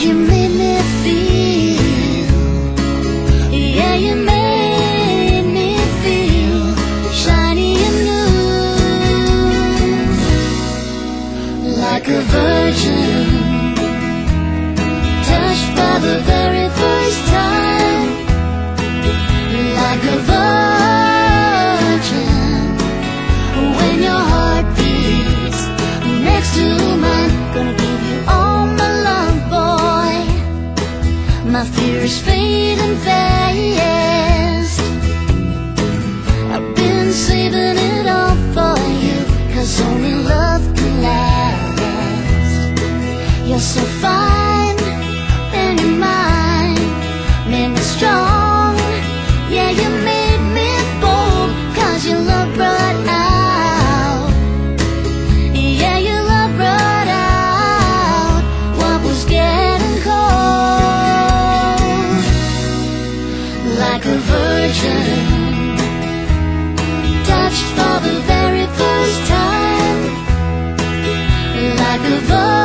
you made me feel. Yeah, you made me feel shiny and new, like a virgin, touched for the very first time, like a virgin. When your heart beats next to mine, gonna give you all my love, boy. My fear is fading fast. I've been saving it all for you, 'cause only love can last. You're so fine and you're mine, made me strong. Yeah, you made me bold, 'cause your love brought out. Yeah, your love brought out what was getting cold. Like a virgin, touched for the very first time, like a virgin.